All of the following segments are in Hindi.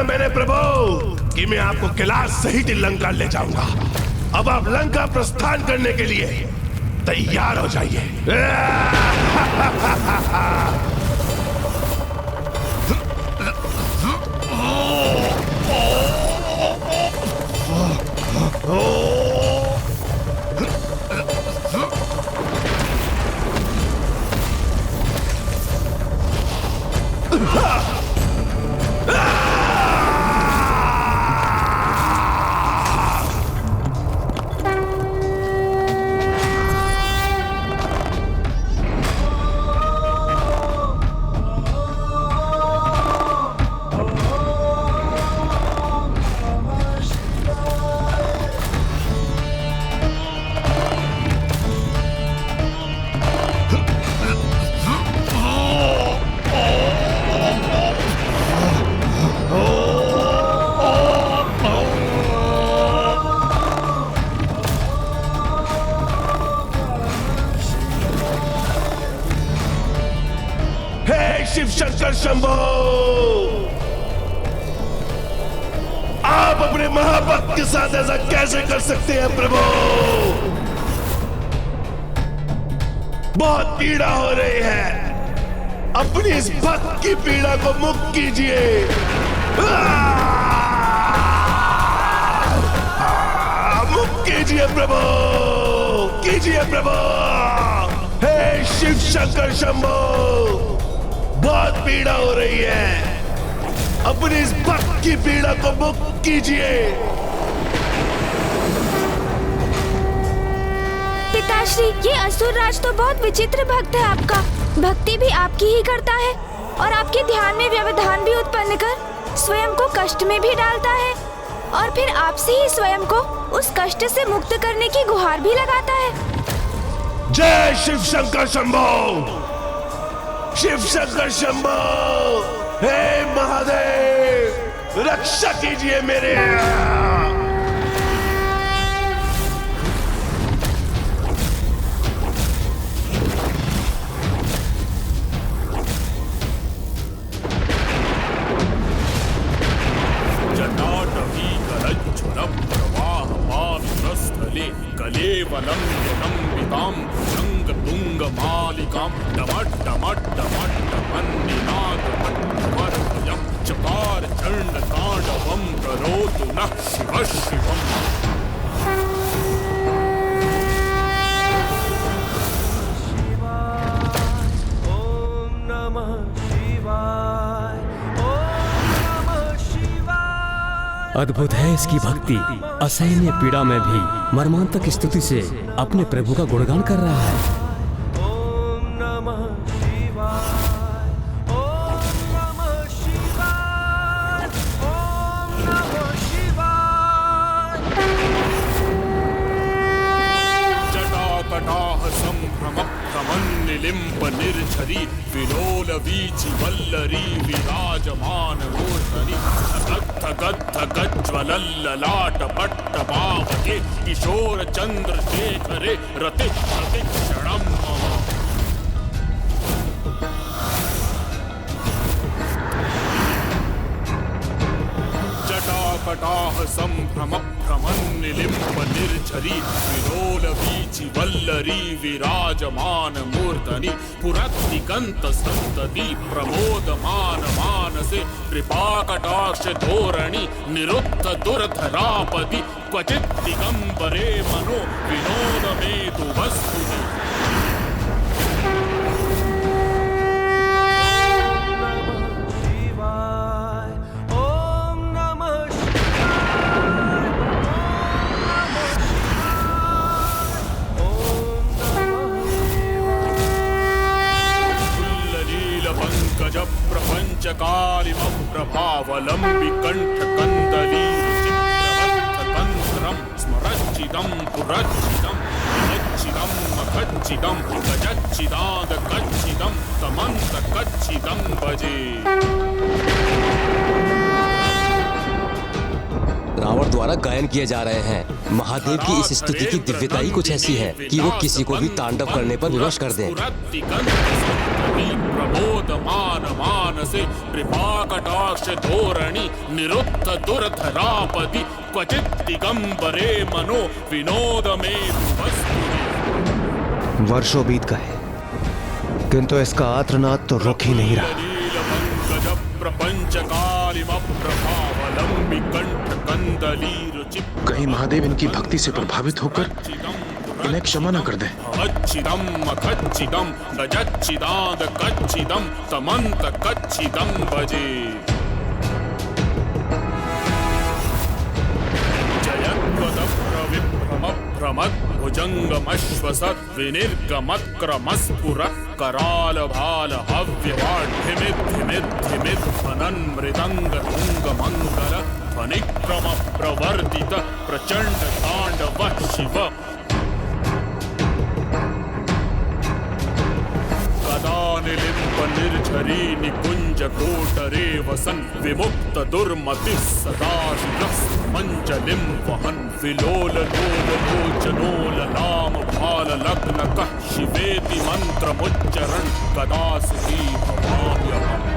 था मैंने प्रभु कि मैं आपको कैलाश सहित लंका ले जाऊंगा। अब आप लंका प्रस्थान करने के लिए तैयार हो जाइए। शिव शंकर शंभो, आप अपने महाभक्त के साथ ऐसा कैसे कर सकते हैं प्रभु? बहुत पीड़ा हो रही है, अपनी इस भक्त की पीड़ा को मुक्त कीजिए। मुक्त कीजिए प्रभु, कीजिए प्रभु। हे शिव शंकर शंभो, बहुत पीड़ा हो रही है, अपनी इस भक्त की पीड़ा को मुक्त कीजिए। पिताश्री, ये असुर राज तो बहुत विचित्र भक्त है आपका। भक्ति भी आपकी ही करता है और आपके ध्यान में व्यवधान भी उत्पन्न कर स्वयं को कष्ट में भी डालता है और फिर आपसे ही स्वयं को उस कष्ट से मुक्त करने की गुहार भी लगाता है। जय शिव शंकर शंभो, शिव शंकर शंभो। हे महादेव, रक्षा कीजिए मेरे। जटाटवी करज्ज्वलं प्रवाहपावितस्थले कलेवलं विलम्बितां भुजङ्गतुङ्गमालिकां डमड्डमड्डमड्डमन्निनादमड्डमर्भयं चकार चण्डताण्डवं करोतु नः शिवः शिवम्। अद्भुत है इसकी भक्ति। असहनीय पीड़ा में भी मर्मांतक स्तुति से अपने प्रभु का गुणगान कर रहा है। जटाकटाह संभ्रम प्रमन्निलिम्ब निर्झरी विलोल वीचि वल्लरी विराजमान मूर्धनि गज्ज्वलल्ललाट पट्टपावके किशोर चंद्रशेखरे रति क्षणं मम। जटाकटाह संभ्रम प्रमन्निलिम्ब निर्झरी विलोल वीचि वल्लरी विराजमान मूर्धनि पुरद्दिगंत संतति प्रमोदमान मानसे कृपाकटाक्ष धोरणि निरुद्ध दुर्धरापदि क्वचित् दिगंबरे मनो विनोद मेतु वस्तुनि। प्रपंचकारिमं प्रभावलंबि कंठकंदली चित्रवत्तंत्रं स्मरच्चिदं पुरच्चिदं मच्चिदं मखच्चिदं गजच्चिदागच्चिदं तमन्तकच्चिदं भजे। रावण द्वारा गायन किए जा रहे हैं। महादेव की इस स्तुति की दिव्यता ही कुछ ऐसी है कि वो किसी को भी तांडव करने पर विवश कर दें। कवि प्रमोदमान मानसे कृपाकटाक्ष धोरणि निरुद्ध दुर्धरापदि क्वचित् दिगंबरे मनो विनोद में वर्षों बीत गए किंतु इसका आर्तनाद तो रुक ही नहीं रहा। पंकज प्रपंच कालिम प्रभावलंबी कंठ कंदली रुचि कहीं महादेव इनकी भक्ति से प्रभावित होकर इन्हें क्षमा न कर दे। अच्छिदम अखच्चिदम गजच्चिदाद कच्चिदम तमंत कच्चिदम भजे जयत्वद प्रविभ्रम भ्रमत् भुजंगमश्वसत् विनिर्गमत्क्रमस्फुर कराल भाल हव्यवाढ्यमिद्धिमिद्धिमिद् फनन्मृदंग तुंग मंगल फनिक्रम प्रवर्तित प्रचंड तांडव शिव निलिम्ब निर्झरी निकुंज कोटरे वसन विमुक्त दुर्मति सदा मंजलिम वहन विलोल लोल लोचनोल नाम भाल लग्न कः शिवेति मंत्र मुच्चरण कदा सुखी भवाम्यहम्।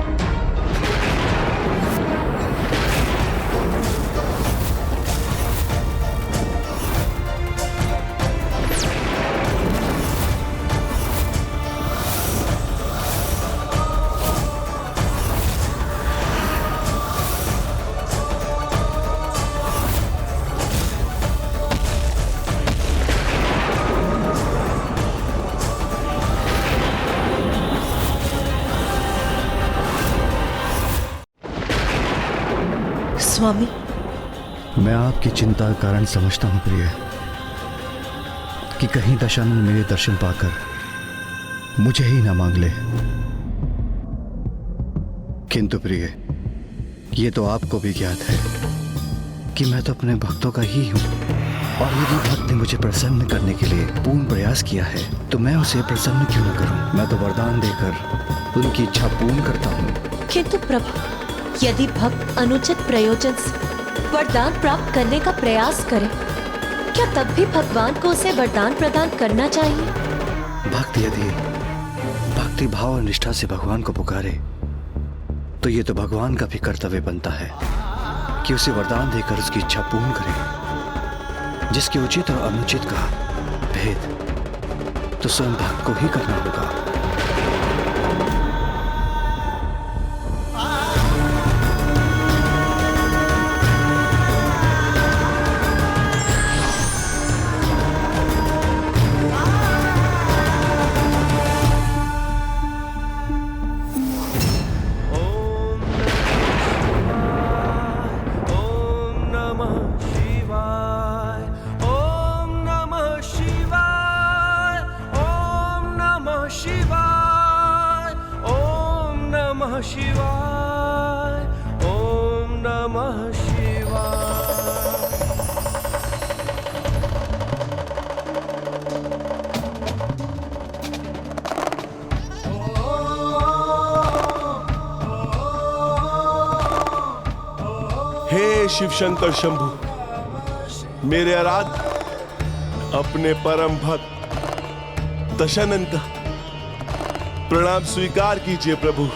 स्वामी, मैं आपकी चिंता का कारण समझता हूं प्रिय, कि कहीं दशानन मेरे दर्शन पाकर मुझे ही ना मांग ले। किंतु प्रिय, ये तो आपको भी ज्ञात है कि मैं तो अपने भक्तों का ही हूं, और यदि भक्त ने मुझे प्रसन्न करने के लिए पूर्ण प्रयास किया है तो मैं उसे प्रसन्न क्यों न करूं। मैं तो वरदान देकर उनकी इच्छा पूर्ण करता हूं। किंतु प्रभु, यदि भक्त अनुचित प्रयोजन से वरदान प्राप्त करने का प्रयास करे, क्या तब भी भगवान को उसे वरदान प्रदान करना चाहिए? भक्त यदि भक्ति भाव और निष्ठा से भगवान को पुकारे तो ये तो भगवान का भी कर्तव्य बनता है कि उसे वरदान देकर उसकी इच्छा पूर्ण करे। जिसके उचित और अनुचित का भेद तो स्वयं भक्त को ही करना होगा। हे शिव शंकर शंभु, मेरे आराध्य अपने परम भक्त दशानन का प्रणाम स्वीकार कीजिए प्रभु।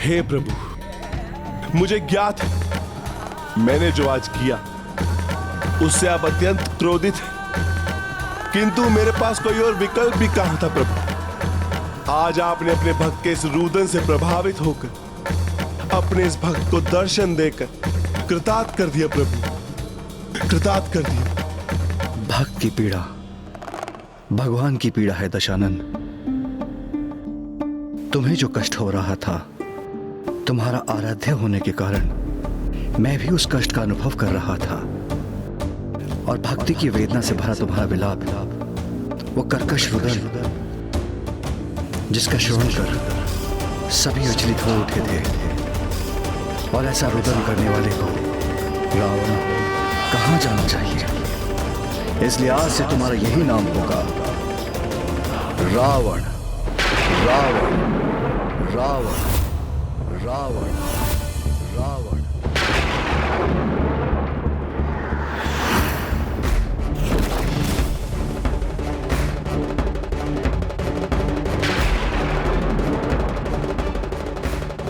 हे प्रभु, मुझे ज्ञात है मैंने जो आज किया उससे आप अत्यंत क्रोधित हैं, किंतु मेरे पास कोई और विकल्प भी कहां था प्रभु। आज आपने अपने भक्त के इस रुदन से प्रभावित होकर अपने इस भक्त को दर्शन देकर कृतार्थ कर दिया प्रभु, कृतार्थ कर दिया। भक्त की पीड़ा भगवान की पीड़ा है दशानन। तुम्हें जो कष्ट हो रहा था तुम्हारा आराध्य होने के कारण मैं भी उस कष्ट का अनुभव कर रहा था, और भक्ति की वेदना से भरा तुम्हारा विलाप, वो कर्कश रुदन जिसका श्रवण कर सभी विचलित हो उठे थे और ऐसा रुदन करने वाले को रावण कहाँ जाना चाहिए। इसलिए आज से तुम्हारा यही नाम होगा, रावण। रावण रावण रावण रावण।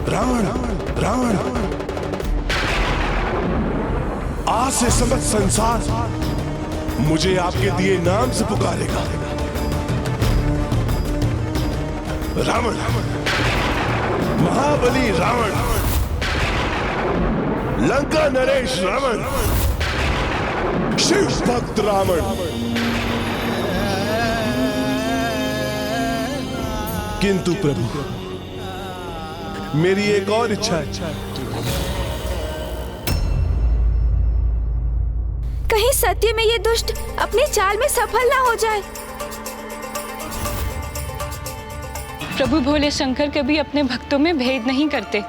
रावण रावण आज से समस्त संसार मुझे आपके दिए नाम से पुकारेगा। रावण, महाबली रावण, लंका नरेश रावण, शिव भक्त रावण। किंतु प्रभु, मेरी एक और इच्छा है। कहीं सत्य में ये दुष्ट अपनी चाल में सफल ना हो जाए। प्रभु भोले शंकर कभी अपने भक्तों में भेद नहीं करते,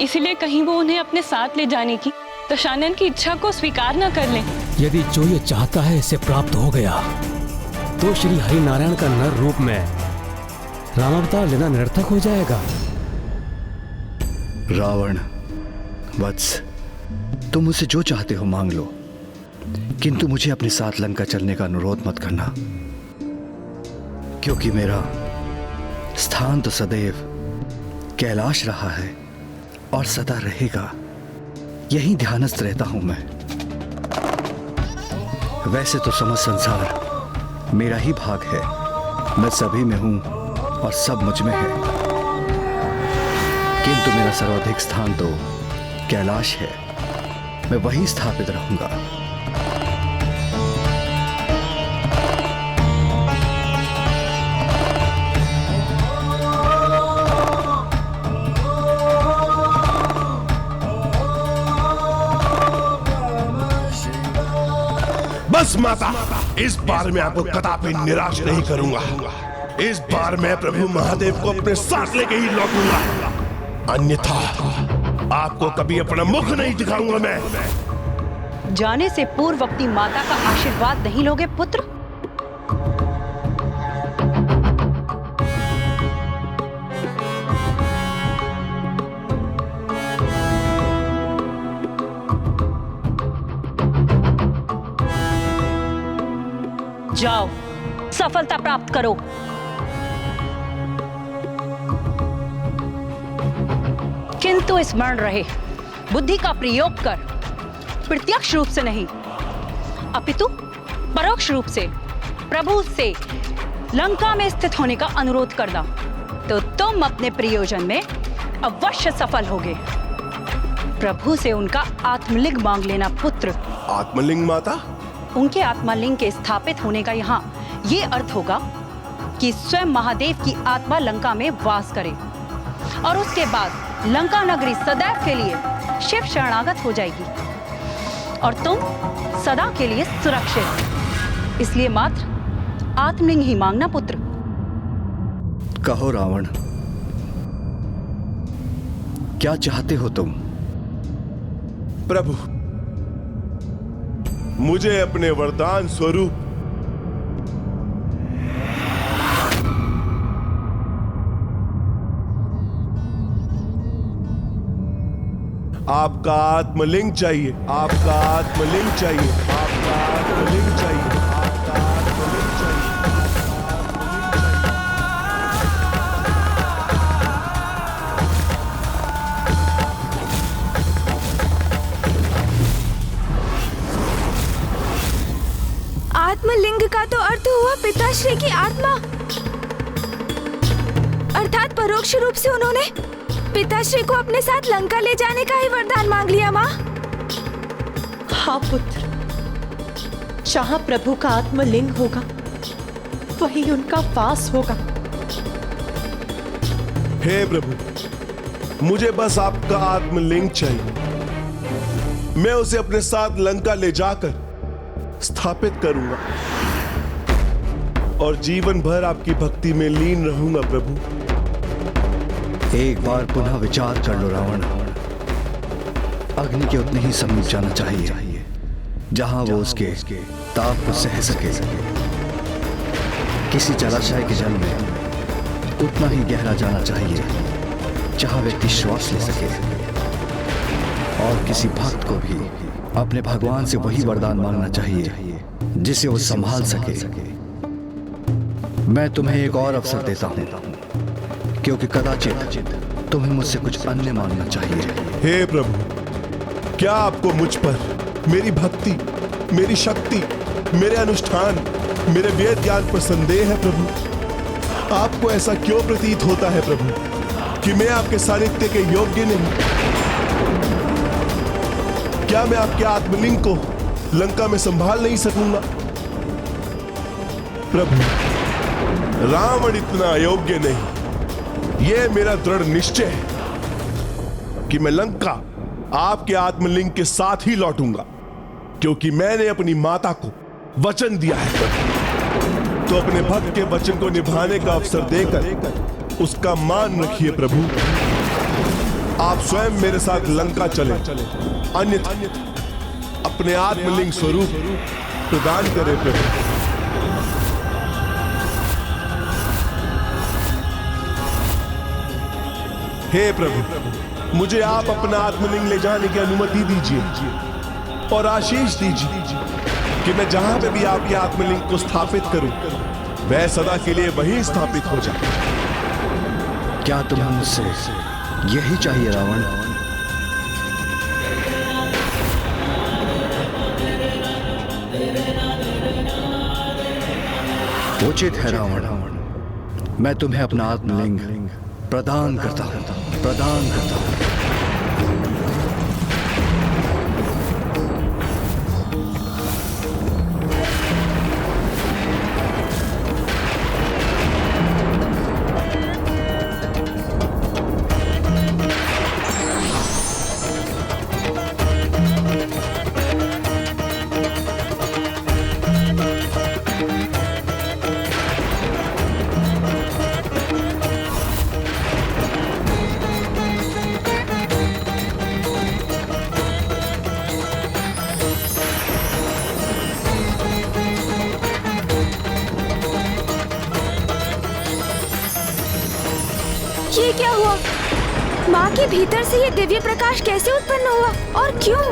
इसलिए कहीं वो उन्हें अपने साथ ले जाने की दशानन की इच्छा को स्वीकार न कर लें। यदि जो ये चाहता है इसे प्राप्त हो गया तो श्री हरि नारायण का नर रूप में रामावतार लेना निरर्थक हो जाएगा। रावण वत्स, तुम मुझसे जो चाहते हो मांग लो, किंतु मुझे अपने साथ लंका चलने का अनुरोध मत करना, क्योंकि मेरा स्थान तो सदैव कैलाश रहा है और सदा रहेगा। यही ध्यानस्थ रहता हूं मैं। वैसे तो समस्त संसार मेरा ही भाग है, मैं सभी में हूं और सब मुझ में है, किंतु मेरा सर्वाधिक स्थान तो कैलाश है। मैं वहीं स्थापित रहूंगा। बस माता, इस बार मैं आपको कदापि निराश नहीं करूंगा। इस बार मैं प्रभु महादेव को अपने साथ लेके ही लौटूंगा, अन्यथा आपको कभी अपना मुख नहीं दिखाऊंगा मैं। जाने से पूर्व अपनी माता का आशीर्वाद नहीं लोगे पुत्र? जाओ, सफलता प्राप्त करो। किंतु स्मरण रहे, बुद्धि का प्रयोग कर, प्रत्यक्ष रूप से नहीं अपितु परोक्ष रूप से प्रभु से लंका में स्थित होने का अनुरोध करना, तो तुम अपने प्रयोजन में अवश्य सफल होगे। प्रभु से उनका आत्मलिंग मांग लेना पुत्र। आत्मलिंग माता? उनके आत्मलिंग के स्थापित होने का यहाँ ये अर्थ होगा कि स्वयं महादेव की आत्मा लंका में वास करे और उसके बाद लंका नगरी सदैव के लिए शिव शरणागत हो जाएगी और तुम सदा के लिए सुरक्षित। इसलिए मात्र आत्मलिंग ही मांगना पुत्र। कहो रावण, क्या चाहते हो तुम? प्रभु, मुझे अपने वरदान स्वरूप आपका आत्मलिंग चाहिए। आपका आत्मलिंग चाहिए। आपका आत्मलिंग चाहिए। आपका आत्मलिंग चाहिए। आत्मलिंग का तो अर्थ हुआ पिताश्री की आत्मा, अर्थात परोक्ष रूप से उन्होंने पिताश्री को अपने साथ लंका ले जाने का ही वरदान मांग लिया माँ। हाँ पुत्र, जहाँ प्रभु का आत्मलिंग होगा वही उनका वास होगा। हे प्रभु, मुझे बस आपका आत्मलिंग चाहिए। मैं उसे अपने साथ लंका ले जाकर स्थापित करूंगा और जीवन भर आपकी भक्ति में लीन रहूंगा प्रभु। एक बार पुनः विचार कर लो रावण। अग्नि के उतने ही समीप जाना चाहिए जहां वो उसके ताप को सह सके। किसी जलाशय के जल में उतना ही गहरा जाना चाहिए जहां व्यक्ति श्वास ले सके। और किसी भक्त को भी अपने भगवान से वही वरदान मांगना चाहिए जिसे वो संभाल सके। मैं तुम्हें एक और अवसर देता हूं, क्योंकि कदाचित तुम्हें मुझसे कुछ अन्य मांगना चाहिए। हे प्रभु, क्या आपको मुझ पर, मेरी भक्ति, मेरी शक्ति, मेरे अनुष्ठान, मेरे वेद ज्ञान पर संदेह है प्रभु? आपको ऐसा क्यों प्रतीत होता है प्रभु कि मैं आपके सानिध्य के योग्य नहीं? क्या मैं आपके आत्मलिंग को लंका में संभाल नहीं सकूंगा? प्रभु, रावण इतना अयोग्य नहीं। यह मेरा दृढ़ निश्चय है कि मैं लंका आपके आत्मलिंग के साथ ही लौटूंगा, क्योंकि मैंने अपनी माता को वचन दिया है प्रभु। तो अपने भक्त के वचन को निभाने का अवसर देकर उसका मान रखिए प्रभु। आप स्वयं मेरे साथ लंका चले, अन्यथा अपने आत्मलिंग स्वरूप प्रदान करें प्रभु। हे प्रभु, मुझे आप अपना आत्मलिंग ले जाने की अनुमति दीजिए और आशीष दीजिए कि मैं जहां पे भी आपके आत्मलिंग को स्थापित करूं, वह सदा के लिए वहीं स्थापित हो जाए। क्या तुम्हें मुझसे यही चाहिए रावण? उचित है रावण, मैं तुम्हें अपना आत्मलिंग प्रदान करता हूं। ये क्या हुआ? माँ के भीतर से ये दिव्य प्रकाश कैसे उत्पन्न हुआ और क्यों?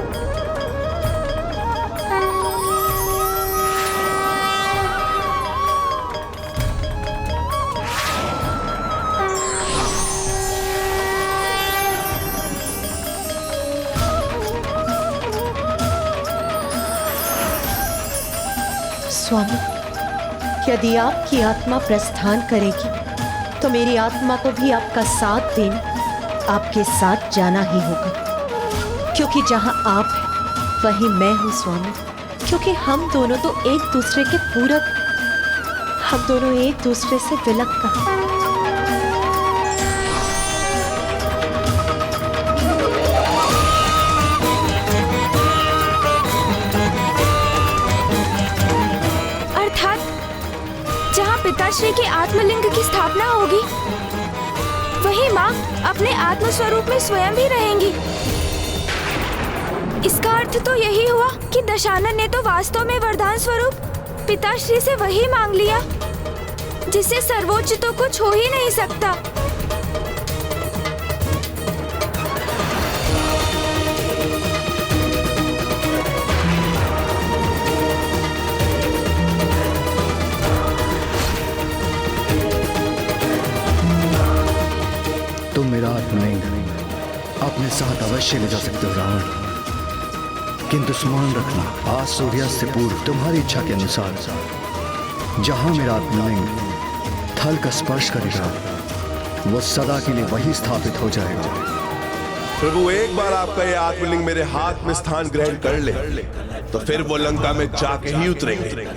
स्वामी, यदि आपकी आत्मा प्रस्थान करेगी तो मेरी आत्मा को भी आपका साथ देने, आपके साथ जाना ही होगा, क्योंकि जहां आप हैं वहीं मैं हूं स्वामी। क्योंकि हम दोनों तो एक दूसरे के पूरक, हम दोनों एक दूसरे से विलग कहां। पिताश्री के आत्मलिंग की स्थापना होगी, वही माँ अपने आत्म स्वरूप में स्वयं भी रहेंगी। इसका अर्थ तो यही हुआ कि दशानन ने तो वास्तव में वरदान स्वरूप पिताश्री से वही मांग लिया जिससे सर्वोच्च तो कुछ हो ही नहीं सकता। तुम मेरा आत्मलिंग अपने साथ अवश्य ले जा सकते हो रावण, किंतु स्मरण रखना, आज सूर्यास्त से पूर्व तुम्हारी इच्छा के अनुसार जहां मेरा आत्मलिंग थल का स्पर्श करेगा वो सदा के लिए वही स्थापित हो जाएगा। प्रभु, एक बार आपका यह आत्मलिंग मेरे हाथ में स्थान ग्रहण कर ले तो फिर वो लंका में जाके ही उतरेंगे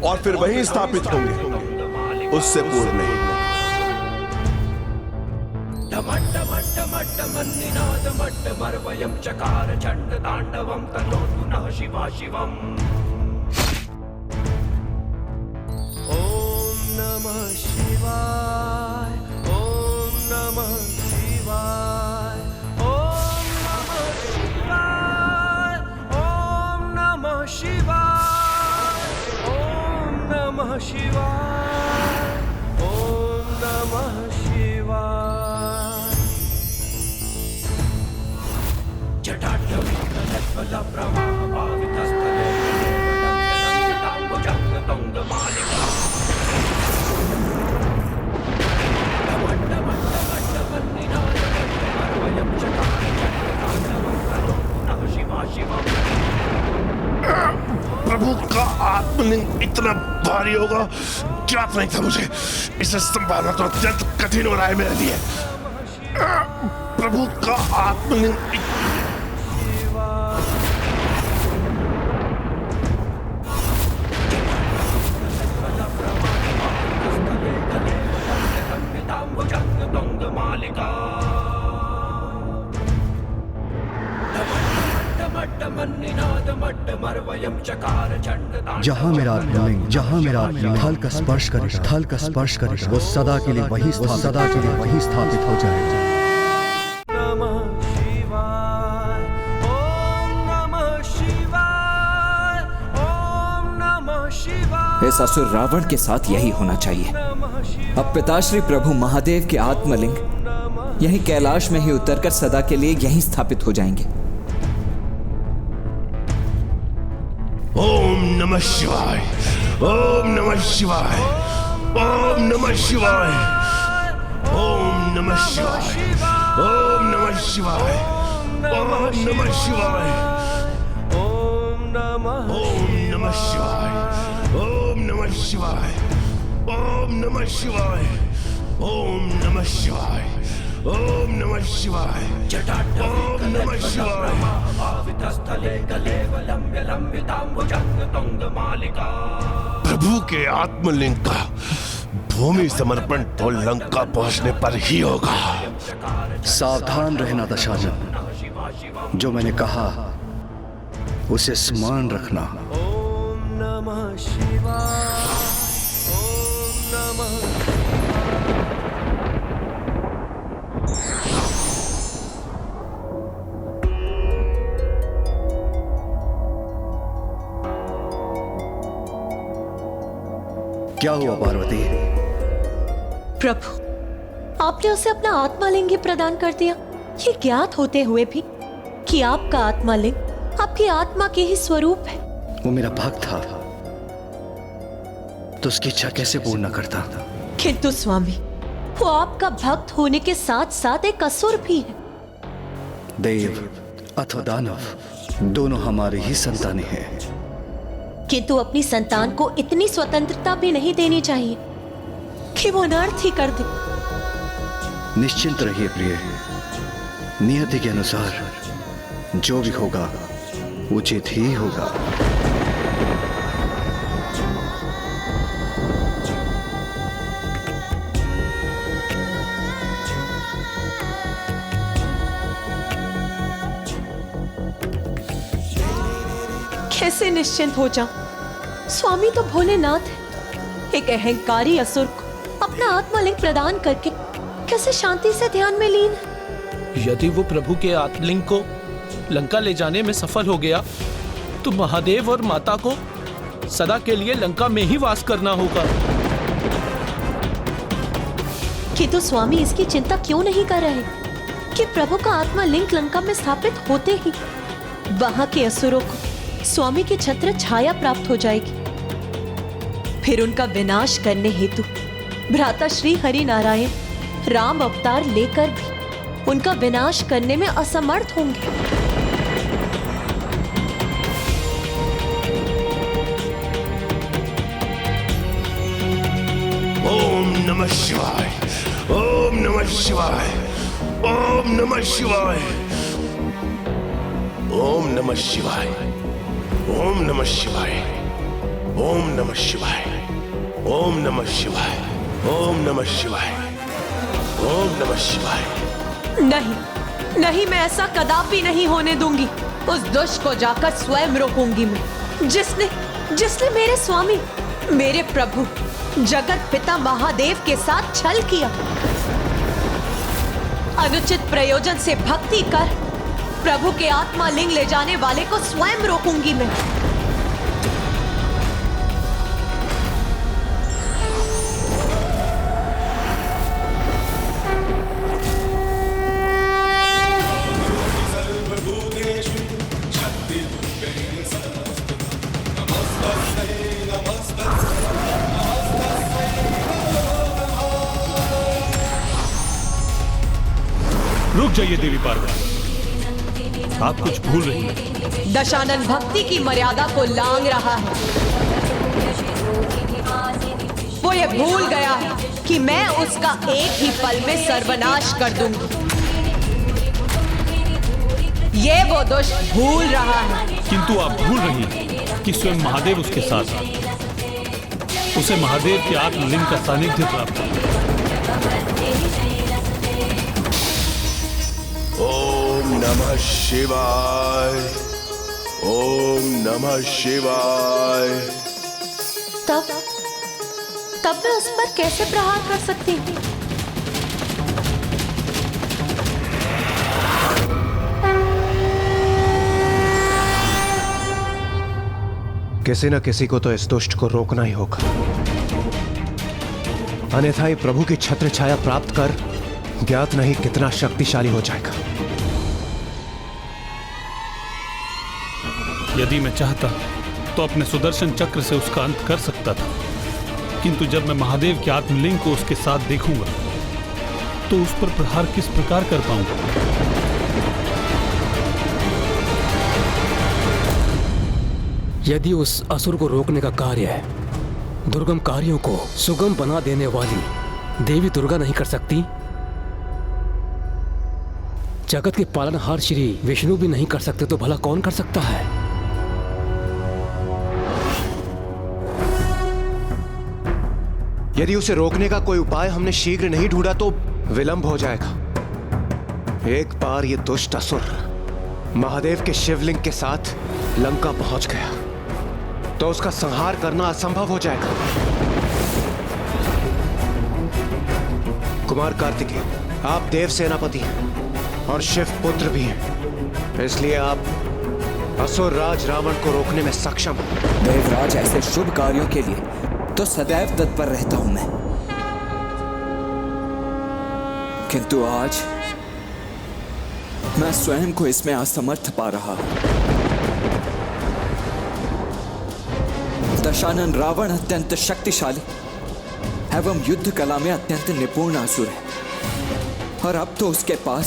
और फिर वहीं स्थापित होंगे, उससे पूर्व नहीं। चकार चंड तांडवम तनोतु नः शिवा शिवम। ओम नमः शिवाय, ओम नमः शिवाय ओम नमः शिवाय ओम नमः शिवाय जटाढ्यविकलज्वल प्रवाह भावितस्थले भुजङ्गतुङ्गमालिका प्रभु का आत्मलिंग इतना भारी होगा ज्ञात नहीं था मुझे। इसे संभालना तो अत्यंत कठिन हो रहा है मेरे लिए। प्रभु का आत्मलिंग जहाँ मेरा आत्मलिंग थल का स्पर्श करेगा वो सदा के लिए वही स्थापित हो जाएगा। नमः शिवाय ओम नमः शिवाय ओम नमः शिवाय। इस असुर रावण के साथ यही होना चाहिए। अब पिताश्री प्रभु महादेव के आत्मलिंग यही कैलाश में ही उतरकर सदा के लिए यहीं स्थापित हो जाएंगे। ओम नमः शिवाय ओम नमः शिवाय ओम नमः शिवाय ओम नमः शिवाय ओम नमः शिवाय ओम नमः शिवाय ओम नमः शिवाय ओम नमः शिवाय ओम नमः शिवाय ओम नमः शिवाय ओम नमः शिवाय ओम नमः शिवाय भावितस्थले कलेवलम्ब्य लम्बितां भुजङ्गतुङ्गमालिका। प्रभु के आत्मलिंग का भूमि समर्पण तो लंका पहुंचने पर ही होगा। सावधान रहना दशानन, जो मैंने कहा उसे स्मरण रखना। ओम नमः शिवाय ओम नमः क्या हुआ पार्वती? प्रभु, आपने उसे अपना आत्मालिंग ही प्रदान कर दिया, ये ज्ञात होते हुए भी कि आपका आत्मालिंग आपकी आत्मा के ही स्वरूप है। वो मेरा भक्त था तो उसकी इच्छा कैसे पूर्ण न करता? किंतु स्वामी, वो आपका भक्त होने के साथ साथ एक असुर भी है। देव अथवा दानव दोनों हमारे ही संतानें हैं। किंतु अपनी संतान को इतनी स्वतंत्रता भी नहीं देनी चाहिए कि वो अनर्थ ही कर दे। निश्चिंत रहिए प्रिय, नियति के अनुसार जो भी होगा उचित ही होगा। कैसे निश्चिंत हो जाऊं? स्वामी तो भोलेनाथ है। एक अहंकारी असुर को अपना आत्मलिंग प्रदान करके कैसे शांति से ध्यान में लीन है। यदि वो प्रभु के आत्मलिंग को लंका ले जाने में सफल हो गया तो महादेव और माता को सदा के लिए लंका में ही वास करना होगा। किंतु स्वामी इसकी चिंता क्यों नहीं कर रहे कि प्रभु का आत्मलिंग लंका में स्थापित होते ही वहां के असुरों को स्वामी की छत्र छाया प्राप्त हो जाएगी। फिर उनका विनाश करने हेतु भ्राता श्री हरि नारायण राम अवतार लेकर भी उनका विनाश करने में असमर्थ होंगे। ओम नमः शिवाय ओम नमः शिवाय ओम नमः शिवाय ओम नमः शिवाय ओम नमः शिवाय ओम नमः शिवाय ओम नमः शिवाय ओम नमः शिवाय ओम नमः शिवाय। नहीं नहीं, मैं ऐसा कदापि नहीं होने दूंगी। उस दुष्ट को जाकर स्वयं रोकूंगी मैं, जिसने मेरे स्वामी मेरे प्रभु जगत पिता महादेव के साथ छल किया। अनुचित प्रयोजन से भक्ति कर प्रभु के आत्मा लिंग ले जाने वाले को स्वयं रोकूंगी मैं। रुक जाइए देवी पार्वती, आप कुछ भूल रही हैं। दशानन भक्ति की मर्यादा को लांघ रहा है। वो ये भूल गया है कि मैं उसका एक ही पल में सर्वनाश कर दूंगी। ये वो दुष्ट भूल रहा है। किंतु आप भूल रही हैं कि स्वयं महादेव उसके साथ हैं। उसे महादेव के आत्मलिंग का सानिध्य प्राप्त है। ओम नमः शिवाय, ओम नमः शिवाय। तब मैं उस पर कैसे प्रहार कर सकती हूँ? किसी न किसी को तो इस दुष्ट को रोकना ही होगा, अन्यथा ये प्रभु की छत्र छाया प्राप्त कर ज्ञात नहीं कितना शक्तिशाली हो जाएगा। यदि मैं चाहता तो अपने सुदर्शन चक्र से उसका अंत कर सकता था, किंतु जब मैं महादेव के आत्मलिंग को उसके साथ देखूंगा तो उस पर प्रहार किस प्रकार कर पाऊंगा। यदि उस असुर को रोकने का कार्य है दुर्गम कार्यों को सुगम बना देने वाली देवी दुर्गा नहीं कर सकती, जगत के पालनहार श्री विष्णु भी नहीं कर सकते, तो भला कौन कर सकता है? यदि उसे रोकने का कोई उपाय हमने शीघ्र नहीं ढूंढा तो विलंब हो जाएगा। एक बार ये दुष्ट असुर महादेव के शिवलिंग के साथ लंका पहुंच गया तो उसका संहार करना असंभव हो जाएगा। कुमार कार्तिकेय, आप देव सेनापति हैं और शिव पुत्र भी हैं, इसलिए आप असुर राज रावण को रोकने में सक्षम हैं। देवराज, ऐसे शुभ कार्यों के लिए तो सदैव तत्पर रहता हूं मैं, किंतु आज मैं स्वयं को इसमें असमर्थ पा रहा हूं। दशानन रावण अत्यंत शक्तिशाली एवं युद्ध कला में अत्यंत निपुण असुर है, और अब तो उसके पास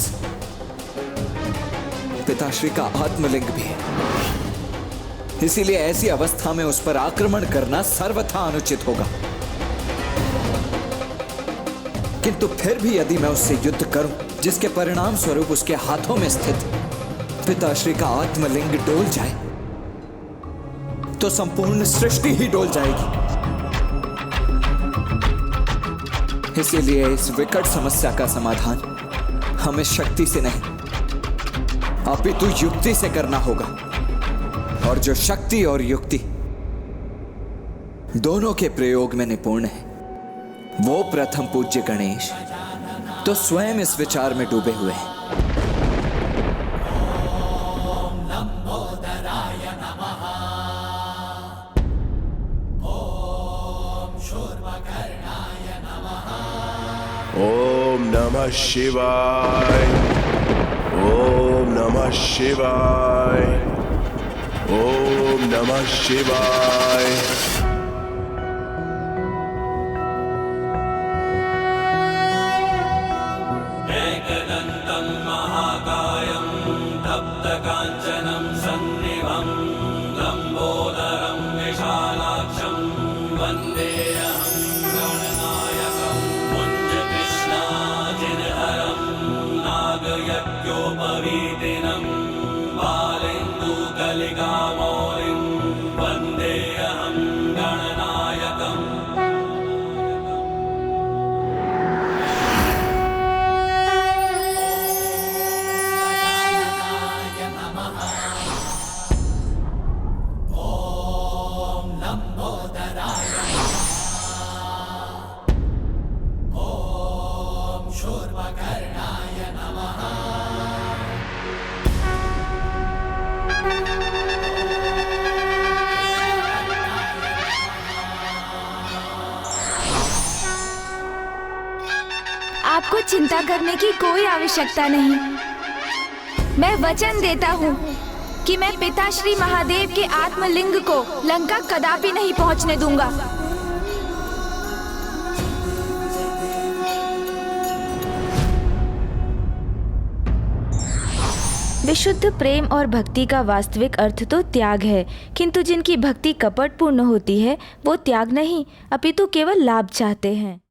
पिताश्री का आत्मलिंग भी है। इसीलिए ऐसी अवस्था में उस पर आक्रमण करना सर्वथा अनुचित होगा। किंतु फिर भी यदि मैं उससे युद्ध करूं, जिसके परिणाम स्वरूप उसके हाथों में स्थित पिताश्री का आत्मलिंग डोल जाए, तो संपूर्ण सृष्टि ही डोल जाएगी। इसीलिए इस विकट समस्या का समाधान हमें शक्ति से नहीं अपितु युक्ति से करना होगा, और जो शक्ति और युक्ति दोनों के प्रयोग में निपुण है वो प्रथम पूज्य गणेश तो स्वयं इस विचार में डूबे हुए हैं। ओम नमः शिवाय, ओम नमः शिवाय, ओम नमः शिवाय। एकदन्तं महाकायं तप्तकाञ्चनं सन्निभं लम्बोदरं विशालाक्षं वन्देऽहं गणनायकं मुञ्जकृष्णाजिनहरं नागयज्ञोपवीतिनं बालेन्दुकलिकामौलिं वन्देऽहं गणनायकम्। आपको चिंता करने की कोई आवश्यकता नहीं। मैं वचन देता हूँ कि मैं पिताश्री महादेव के आत्मलिंग को लंका कदापि नहीं पहुँचने दूंगा। विशुद्ध प्रेम और भक्ति का वास्तविक अर्थ तो त्याग है, किंतु जिनकी भक्ति कपटपूर्ण होती है वो त्याग नहीं अपितु केवल लाभ चाहते हैं।